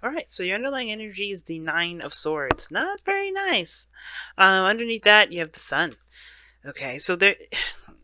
Alright, so your underlying energy is the Nine of Swords. Not very nice. Underneath that, you have the Sun. Okay, so there,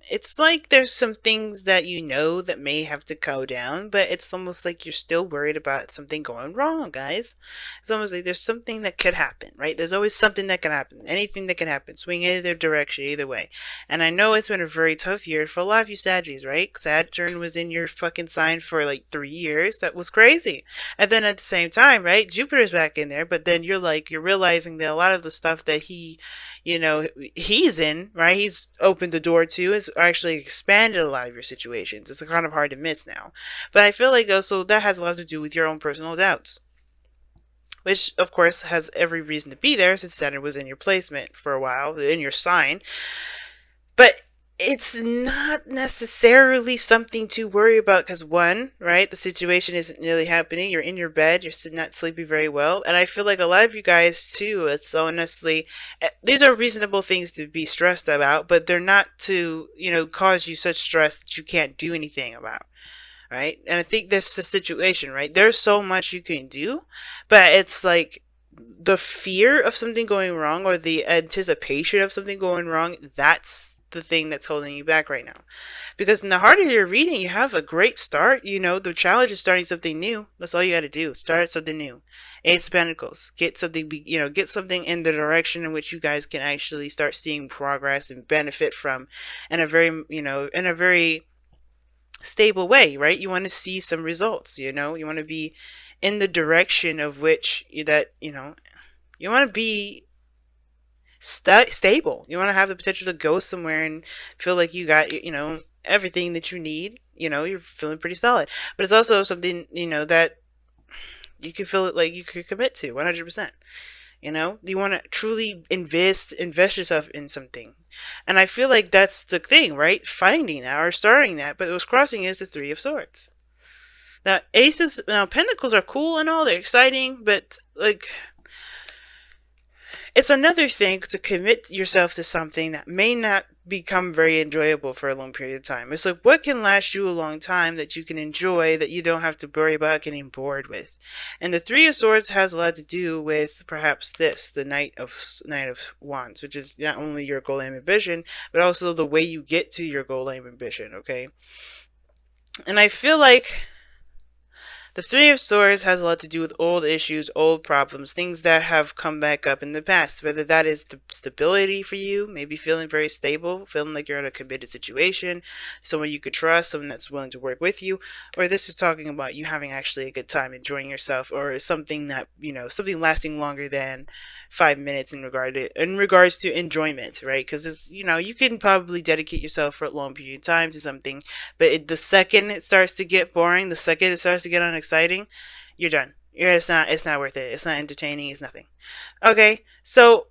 it's like there's some things that you know that may have to go down, but it's almost like you're still worried about something going wrong, guys. It's almost like there's something that could happen, right? There's always something that can happen, anything that can happen, swing either direction, either way. And I know it's been a very tough year for a lot of you Saggies, right? Saturn was in your fucking sign for like 3 years. That was crazy. And then at the same time, right? Jupiter's back in there, but then you're realizing that a lot of the stuff that he's in, right? He's opened the door to. It's actually expanded a lot of your situations. It's kind of hard to miss now. But I feel like also that has a lot to do with your own personal doubts, which of course has every reason to be there since Saturn was in your placement for a while, in your sign. But it's not necessarily something to worry about because one, right, the situation isn't really happening. You're in your bed, you're not sleeping very well, and I feel like a lot of you guys too. It's honestly, these are reasonable things to be stressed about, but they're not to cause you such stress that you can't do anything about. Right, and I think that's the situation, right? There's so much you can do, but it's like the fear of something going wrong or the anticipation of something going wrong, that's the thing that's holding you back right now. Because in the heart of your reading, you have a great start. The challenge is starting something new. That's all you got to do. Start something new. Ace of Pentacles. Get something, get something in the direction in which you guys can actually start seeing progress and benefit from in a very, in a very stable way, right? You want to see some results, you want to be in the direction of which you want to be stable. You want to have the potential to go somewhere and feel like you got everything that you need. You're feeling pretty solid, but it's also something that you can feel it like you could commit to 100%. You want to truly invest yourself in something, and I feel like that's the thing, right? Finding that or starting that. But what's crossing is the Three of Swords. Now Pentacles are cool and all, they're exciting, but like it's another thing to commit yourself to something that may not become very enjoyable for a long period of time. It's like, what can last you a long time that you can enjoy, that you don't have to worry about getting bored with? And the Three of Swords has a lot to do with perhaps this, the Knight of Wands, which is not only your goal, aim, ambition, but also the way you get to your goal, aim, ambition, okay? And I feel like the Three of Swords has a lot to do with old issues, old problems, things that have come back up in the past. Whether that is the stability for you, maybe feeling very stable, feeling like you're in a committed situation, someone you could trust, someone that's willing to work with you, or this is talking about you having actually a good time, enjoying yourself, or something that, something lasting longer than 5 minutes in regards to enjoyment, right? Because you can probably dedicate yourself for a long period of time to something, but the second it starts to get boring, the second it starts to get unexciting, you're done. It's not worth it. It's not entertaining. It's nothing. Okay, so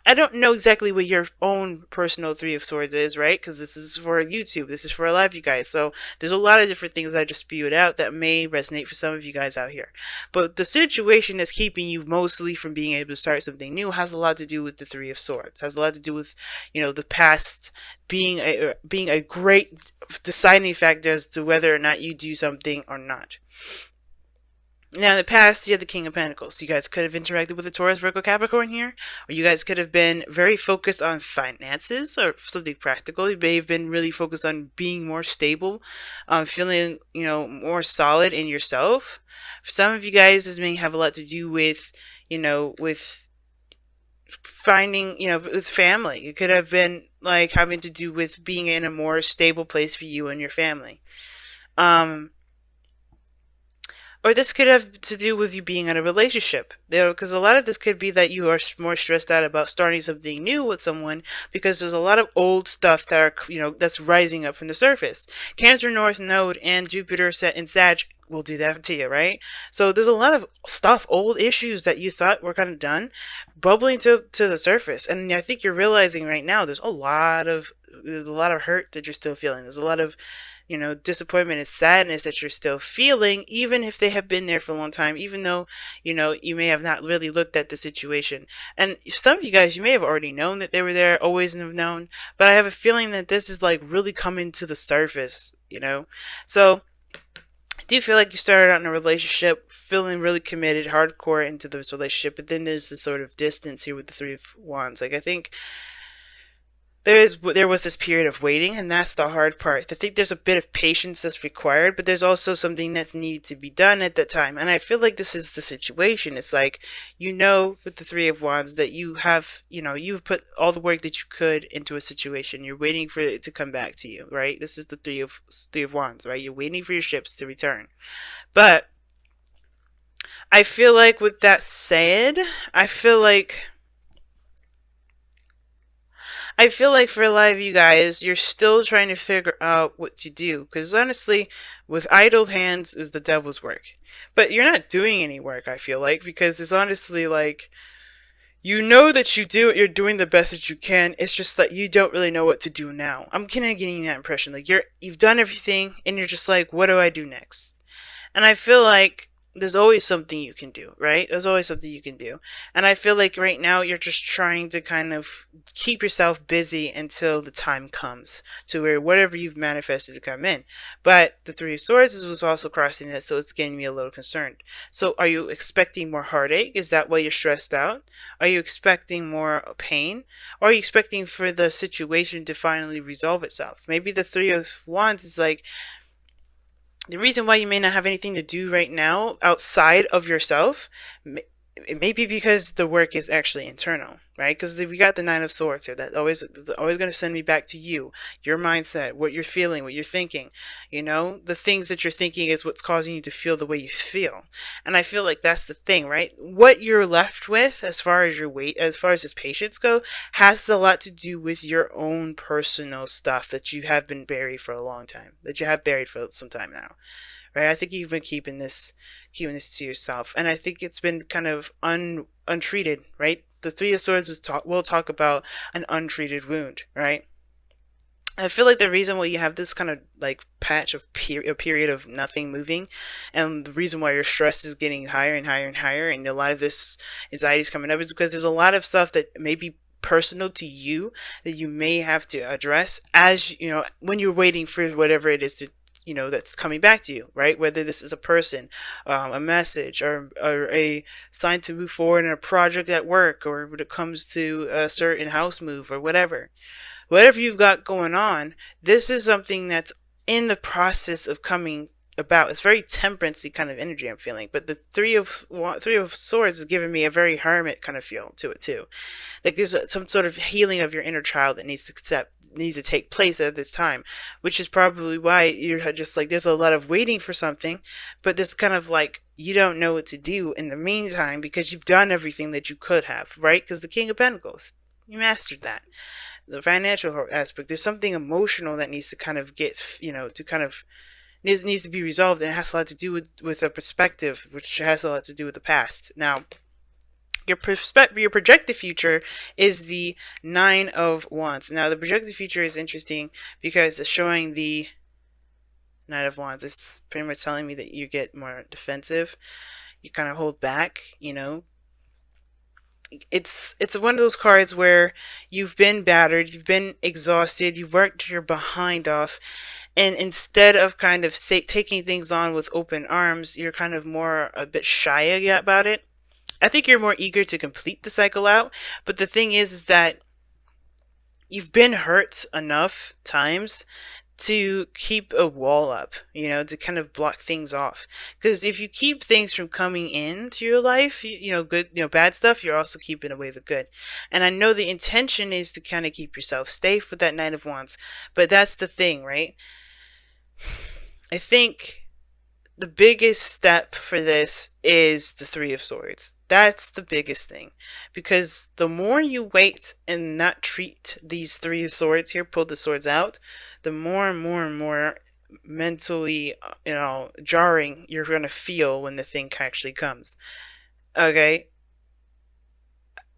I don't know exactly what your own personal Three of Swords is, right? Because this is for YouTube. This is for a lot of you guys. So there's a lot of different things I just spewed out that may resonate for some of you guys out here. But the situation that's keeping you mostly from being able to start something new has a lot to do with the Three of Swords. Has a lot to do with, the past being a great deciding factor as to whether or not you do something or not. Now, in the past, you had the King of Pentacles. You guys could have interacted with a Taurus, Virgo, Capricorn here, or you guys could have been very focused on finances or something practical. You may have been really focused on being more stable, feeling, more solid in yourself. For some of you guys, this may have a lot to do with, with finding, with family. It could have been like having to do with being in a more stable place for you and your family. Or this could have to do with you being in a relationship. Because a lot of this could be that you are more stressed out about starting something new with someone because there's a lot of old stuff that are, that's rising up from the surface. Cancer North Node and Jupiter set in Sag will do that to you, right? So there's a lot of stuff, old issues that you thought were kind of done, bubbling to the surface. And I think you're realizing right now there's a lot of hurt that you're still feeling. There's a lot of disappointment and sadness that you're still feeling, even if they have been there for a long time, even though, you may have not really looked at the situation. And some of you guys, you may have already known that they were there, always have known, but I have a feeling that this is like really coming to the surface, So Do you feel like you started out in a relationship feeling really committed, hardcore into this relationship, but then there's this sort of distance here with the Three of Wands? Like, I think there was this period of waiting, and that's the hard part. I think there's a bit of patience that's required, but there's also something that's needed to be done at that time. And I feel like this is the situation. It's like, with the Three of Wands that you've put all the work that you could into a situation. You're waiting for it to come back to you, right? This is the Three of Wands, right? You're waiting for your ships to return. But I feel like with that said, I feel like I feel like for a lot of you guys, you're still trying to figure out what to do. Because honestly, with idle hands is the devil's work. But you're not doing any work, I feel like, because it's honestly like, you know that you're doing the best that you can. It's just that you don't really know what to do now. I'm kind of getting that impression. Like, you've done everything, and you're just like, what do I do next? And I feel like there's always something you can do, right? There's always something you can do. And I feel like right now you're just trying to kind of keep yourself busy until the time comes to where whatever you've manifested to come in. But the Three of Swords was also crossing that, so it's getting me a little concerned. So are you expecting more heartache? Is that why you're stressed out? Are you expecting more pain? Or are you expecting for the situation to finally resolve itself? Maybe the Three of Wands is like, the reason why you may not have anything to do right now outside of yourself, it may be because the work is actually internal, right? Because we got the Nine of Swords here. That's always going to send me back to you, your mindset, what you're feeling, what you're thinking. The things that you're thinking is what's causing you to feel the way you feel. And I feel like that's the thing, right? What you're left with, as far as your weight, as far as his patience go, has a lot to do with your own personal stuff that you have been buried for a long time, that you have buried for some time now. Right? I think you've been keeping this to yourself, and I think it's been kind of untreated. Right? The Three of Swords will talk about an untreated wound. Right? I feel like the reason why you have this kind of like patch of a period of nothing moving, and the reason why your stress is getting higher and higher and higher, and a lot of this anxiety is coming up, is because there's a lot of stuff that may be personal to you that you may have to address as when you're waiting for whatever it is to that's coming back to you, right? Whether this is a person, a message, or a sign to move forward in a project at work, or when it comes to a certain house move or whatever you've got going on, this is something that's in the process of coming about. It's very temperancy kind of energy I'm feeling, but the Three of Swords is giving me a very hermit kind of feel to it too. Like there's some sort of healing of your inner child that needs to take place at this time, which is probably why you're just like, there's a lot of waiting for something, but this kind of like, you don't know what to do in the meantime because you've done everything that you could have, right? Because the King of Pentacles, you mastered that. The financial aspect, there's something emotional that needs to kind of needs to be resolved, and it has a lot to do with a perspective, which has a lot to do with the past. Now, your projected future is the Nine of Wands. Now, the projected future is interesting because it's showing the Nine of Wands. It's pretty much telling me that you get more defensive. You kind of hold back, It's one of those cards where you've been battered, you've been exhausted, you've worked your behind off, and instead of kind of taking things on with open arms, you're kind of more a bit shy about it. I think you're more eager to complete the cycle out, but the thing is that you've been hurt enough times to keep a wall up, to kind of block things off. Because if you keep things from coming into your life, good, bad stuff, you're also keeping away the good. And I know the intention is to kind of keep yourself safe with that Nine of Wands, but that's the thing, right? I think the biggest step for this is the Three of Swords. That's the biggest thing, because the more you wait and not treat these Three of Swords here, pull the swords out, the more and more and more mentally, jarring you're going to feel when the thing actually comes. Okay?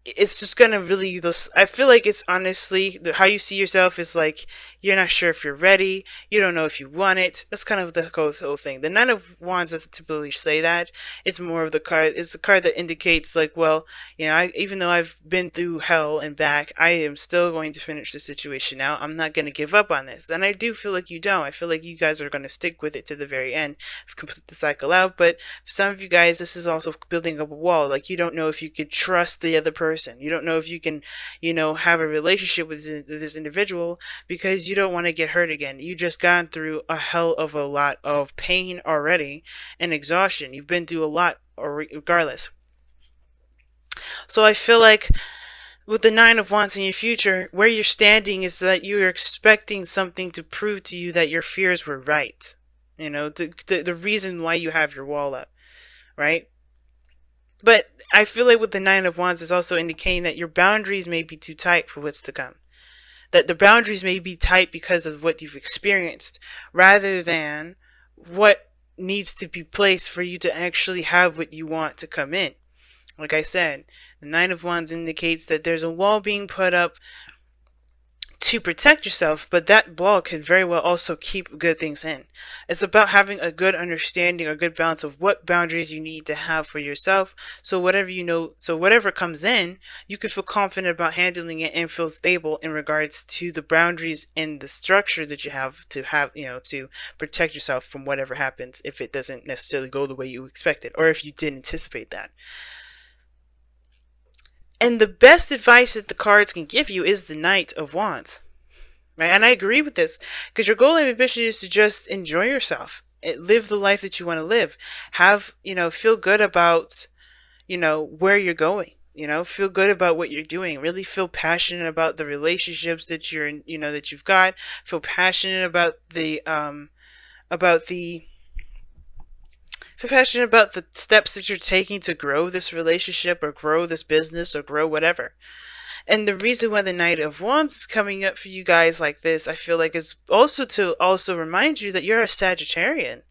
it's just gonna really this. I feel like it's honestly how you see yourself is like you're not sure if you're ready. You don't know if you want it. That's kind of the whole thing. The Nine of Wands doesn't typically say that. It's more of the card. It's a card that indicates like, well, you know, even though I've been through hell and back, I am still going to finish the situation out. I'm not gonna give up on this, and I do feel like you don't. I feel like you guys are gonna stick with it to the very end, complete the cycle out. But for some of you guys, this is also building up a wall. Like you don't know if you could trust the other person. You don't know if you can, you know, have a relationship with this individual because you don't want to get hurt again. You just gone through a hell of a lot of pain already and exhaustion. You've been through a lot regardless. So I feel like with the Nine of Wands in your future, where you're standing is that you're expecting something to prove to you that your fears were right. You know, the reason why you have your wall up, right? But I feel like with the Nine of Wands is also indicating that your boundaries may be too tight for what's to come. That the boundaries may be tight because of what you've experienced, rather than what needs to be placed for you to actually have what you want to come in. Like I said, the Nine of Wands indicates that there's a wall being put up to protect yourself, but that wall could very well also keep good things in. It's about having a good understanding, a good balance of what boundaries you need to have for yourself. So whatever comes in, you can feel confident about handling it and feel stable in regards to the boundaries and the structure that you have, you know, to protect yourself from whatever happens if it doesn't necessarily go the way you expected or if you didn't anticipate that. And the best advice that the cards can give you is the Knight of Wands. Right? And I agree with this because your goal and ambition is to just enjoy yourself. Live the life that you want to live. Have, you know, feel good about, you know, where you're going. You know, feel good about what you're doing. Really feel passionate about the relationships that you're in, you know, that you've got. Feel passionate about the feel passionate about the steps that you're taking to grow this relationship or grow this business or grow whatever. And the reason why the Knight of Wands is coming up for you guys like this, I feel like is also to also remind you that you're a Sagittarian.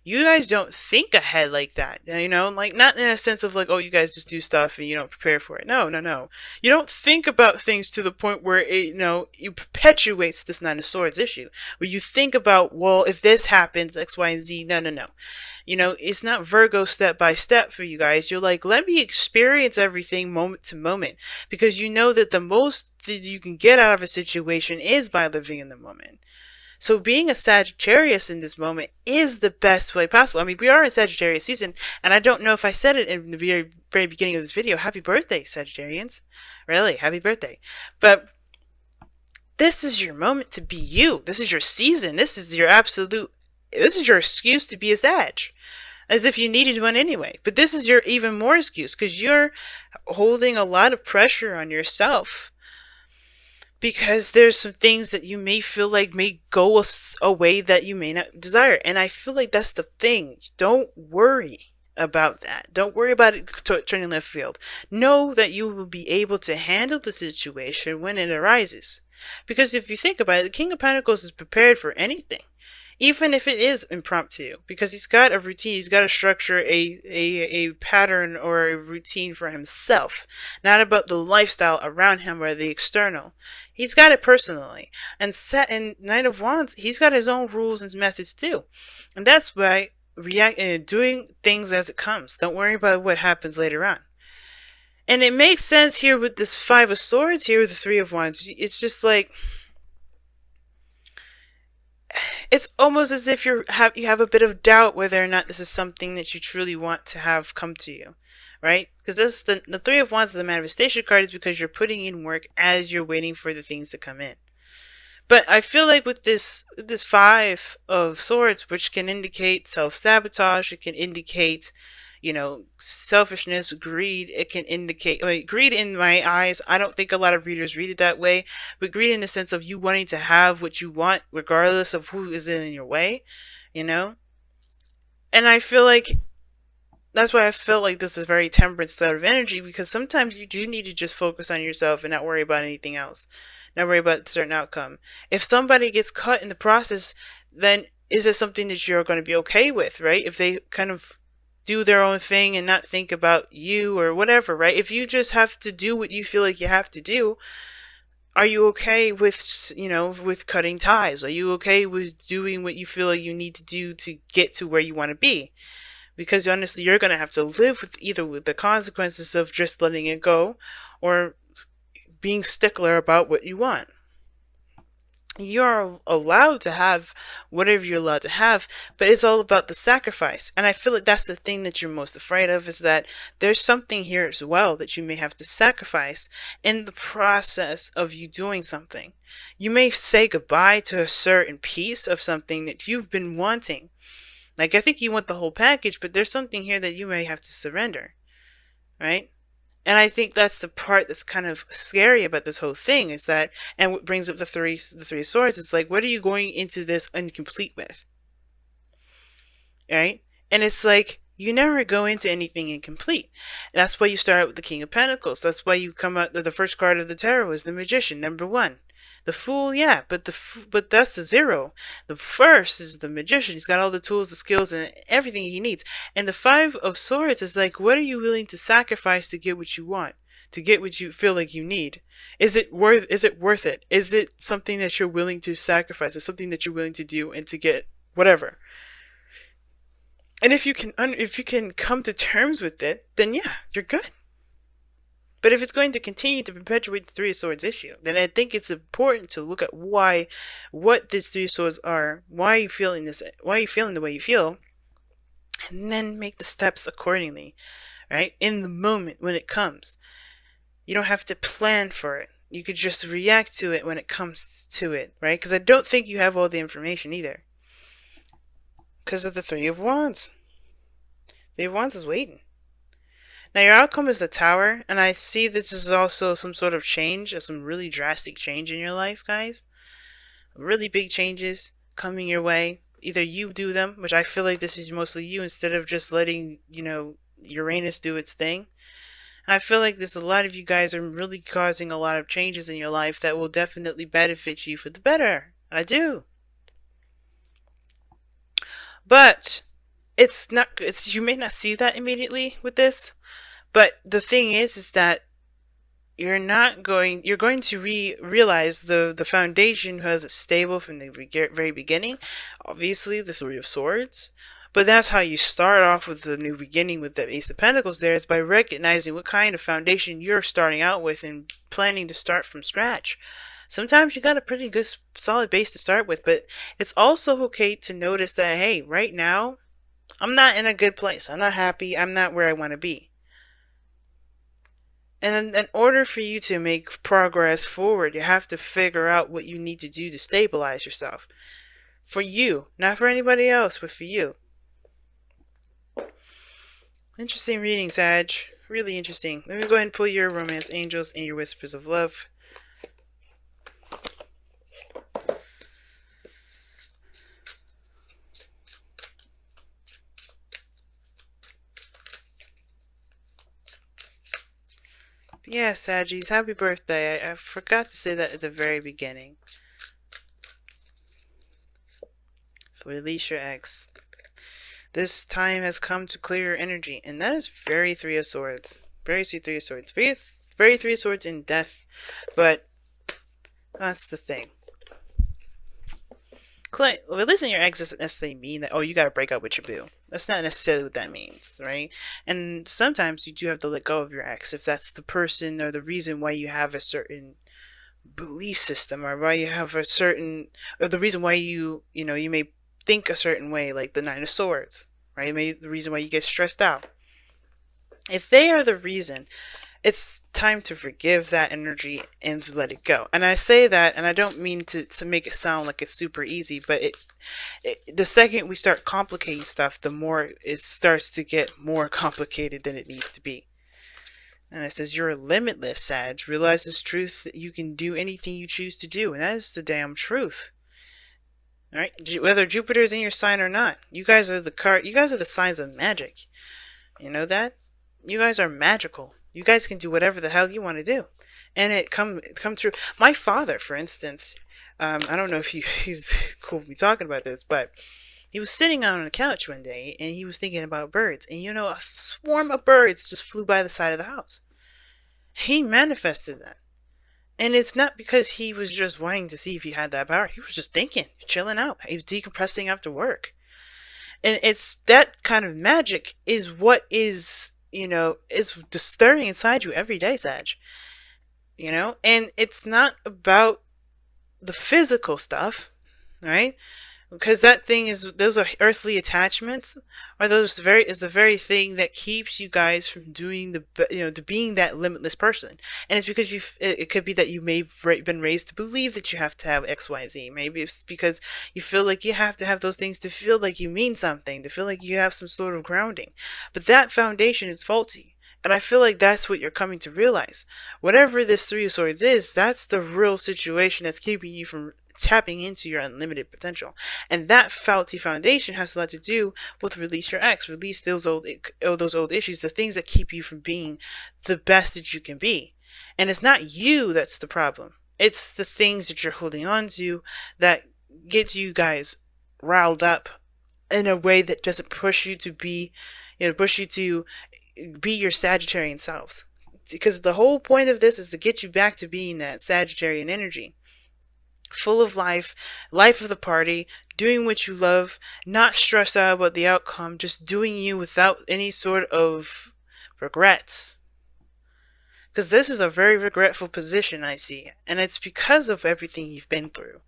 You guys don't think ahead like that, you know, like not in a sense of like, oh, you guys just do stuff and you don't prepare for it. No, no, no. You don't think about things to the point where it, you know, you perpetuates this Nine of Swords issue, where you think about, well, if this happens, X, Y, and Z. No, no, no. You know, it's not Virgo step by step for you guys. You're like, let me experience everything moment to moment, because you know that the most that you can get out of a situation is by living in the moment. So being a Sagittarius in this moment is the best way possible. I mean, we are in Sagittarius season, and I don't know if I said it in the very, very beginning of this video. Happy birthday, Sagittarians. Really, happy birthday. But this is your moment to be you. This is your season. This is your excuse to be a Sag. As if you needed one anyway. But this is your even more excuse, because you're holding a lot of pressure on yourself. Because there's some things that you may feel like may go a way that you may not desire. And I feel like that's the thing. Don't worry about that. Don't worry about it turning left field. Know that you will be able to handle the situation when it arises. Because if you think about it, the King of Pentacles is prepared for anything. Even if it is impromptu, because he's got a routine, he's got to structure a pattern or a routine for himself, not about the lifestyle around him or the external. He's got it personally. And Knight of Wands, he's got his own rules and methods too. And that's why doing things as it comes. Don't worry about what happens later on. And it makes sense here with this Five of Swords here with the Three of Wands. It's just like, it's almost as if you have a bit of doubt whether or not this is something that you truly want to have come to you, right? Because this the Three of Wands is the manifestation card, is because you're putting in work as you're waiting for the things to come in. But I feel like with this Five of Swords, which can indicate self-sabotage, it can indicate, you know, selfishness, greed. It can indicate, greed in my eyes. I don't think a lot of readers read it that way, but greed in the sense of you wanting to have what you want, regardless of who is in your way, you know? And I feel like that's why I feel like this is very temperate sort of energy, because sometimes you do need to just focus on yourself and not worry about anything else, not worry about a certain outcome. If somebody gets cut in the process, then is it something that you're going to be okay with, right? If they kind of do their own thing and not think about you or whatever, right? If you just have to do what you feel like you have to do, are you okay with, with cutting ties? Are you okay with doing what you feel like you need to do to get to where you want to be? Because honestly, you're going to have to live with either with the consequences of just letting it go or being stickler about what you want. You're allowed to have whatever you're allowed to have, but it's all about the sacrifice. And I feel like that's the thing that you're most afraid of, is that there's something here as well that you may have to sacrifice in the process of you doing something. You may say goodbye to a certain piece of something that you've been wanting. Like, I think you want the whole package, but there's something here that you may have to surrender, right? And I think that's the part that's kind of scary about this whole thing, is that, and what brings up the three of swords, it's like, what are you going into this incomplete with? Right? And it's like, you never go into anything incomplete. And that's why you start out with the King of Pentacles. That's why you come out, the first card of the tarot is the Magician, number 1. The Fool, yeah, but but that's the 0. The first is the Magician. He's got all the tools, the skills, and everything he needs. And the 5 of Swords is like, what are you willing to sacrifice to get what you want? To get what you feel like you need? Is it worth it? Is it something that you're willing to sacrifice? Is something that you're willing to do and to get whatever? And if you can come to terms with it, then yeah, you're good. But if it's going to continue to perpetuate the 3 of Swords issue, then I think it's important to look at what these 3 of Swords are, why are you feeling the way you feel, and then make the steps accordingly, right? In the moment when it comes. You don't have to plan for it. You could just react to it when it comes to it, right? Because I don't think you have all the information either. Because of the 3 of Wands. 3 of Wands is waiting. Now your outcome is the Tower, and I see this is also some sort of change, or some really drastic change in your life, guys. Really big changes coming your way. Either you do them, which I feel like this is mostly you, instead of just letting, Uranus do its thing. I feel like there's a lot of you guys are really causing a lot of changes in your life that will definitely benefit you for the better. I do. But you may not see that immediately with this. But the thing is that you're going to realize the foundation has it stable from the very beginning. Obviously, the 3 of Swords. But that's how you start off with the new beginning with the Ace of Pentacles there, is by recognizing what kind of foundation you're starting out with and planning to start from scratch. Sometimes you got a pretty good solid base to start with, but it's also okay to notice that, hey, right now, I'm not in a good place. I'm not happy. I'm not where I want to be. And in order for you to make progress forward, you have to figure out what you need to do to stabilize yourself. For you, not for anybody else, but for you. Interesting reading, Sag. Really interesting. Let me go ahead and pull your Romance Angels and your Whispers of Love. Yeah, Saggies, happy birthday. I forgot to say that at the very beginning. Release your ex. This time has come to clear your energy, and that is very 3 of Swords. Very 3 of Swords. Very 3 of Swords in death, but that's the thing. Releasing your ex doesn't necessarily mean that, oh, you gotta break up with your boo. That's not necessarily what that means, right? And sometimes you do have to let go of your ex if that's the person or the reason why you have a certain belief system, or why you have a certain, or the reason why you may think a certain way, like the 9 of Swords, right? Maybe the reason why you get stressed out. If they are the reason, it's time to forgive that energy and to let it go. And I say that, and I don't mean to make it sound like it's super easy, but the second we start complicating stuff, the more it starts to get more complicated than it needs to be. And it says, you're limitless, Sag. Realize this truth that you can do anything you choose to do, and that is the damn truth. All right, whether Jupiter's in your sign or not, you guys are the signs of magic. You know that? You guys are magical. You guys can do whatever the hell you want to do, and it come true. My father, for instance, I don't know if he's cool with me talking about this, but He was sitting on a couch one day and he was thinking about birds. And you know, a swarm of birds just flew by the side of the house. He manifested that. And it's not because he was just wanting to see if he had that power. He was just thinking, chilling out. He was decompressing after work. And it's that kind of magic is what is, is stirring inside you every day, Sag. And it's not about the physical stuff, right? Because that thing is, those are earthly attachments, or those is the very thing that keeps you guys from doing to being that limitless person. And it's because it could be that you may have been raised to believe that you have to have X, Y, Z. Maybe it's because you feel like you have to have those things to feel like you mean something, to feel like you have some sort of grounding. But that foundation is faulty. And I feel like that's what you're coming to realize. Whatever this Three of Swords is, that's the real situation that's keeping you from tapping into your unlimited potential. And that faulty foundation has a lot to do with release your ex, release those old issues, the things that keep you from being the best that you can be. And it's not you that's the problem. It's the things that you're holding on to that get you guys riled up in a way that doesn't push you to be your Sagittarian selves. Because the whole point of this is to get you back to being that Sagittarian energy. Full of life of the party, doing what you love, not stressed out about the outcome, just doing you without any sort of regrets. Because this is a very regretful position, I see. And it's because of everything you've been through,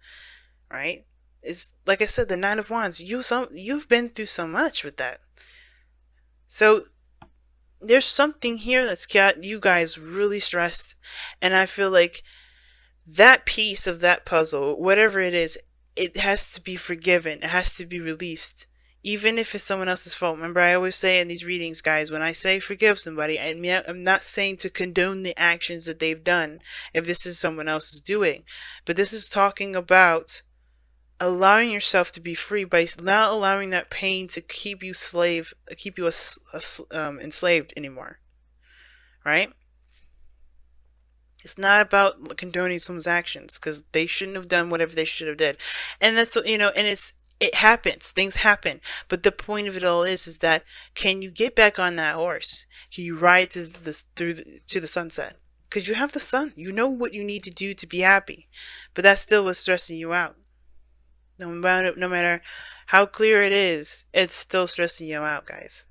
right? It's like I said, the Nine of Wands, you've been through so much with that. So there's something here that's got you guys really stressed, and I feel like that piece of that puzzle, whatever it is, it has to be forgiven. It has to be released. Even if it's someone else's fault. Remember, I always say in these readings, guys, when I say forgive somebody, I'm not saying to condone the actions that they've done if this is someone else's doing. But this is talking about allowing yourself to be free by not allowing that pain to keep you enslaved anymore. Right? It's not about condoning someone's actions, because they shouldn't have done whatever they should have did. And that's, and it happens. Things happen. But the point of it all is that can you get back on that horse? Can you ride to the sunset? Because you have the sun. You know what you need to do to be happy. But that's still what's stressing you out. No matter how clear it is, it's still stressing you out, guys.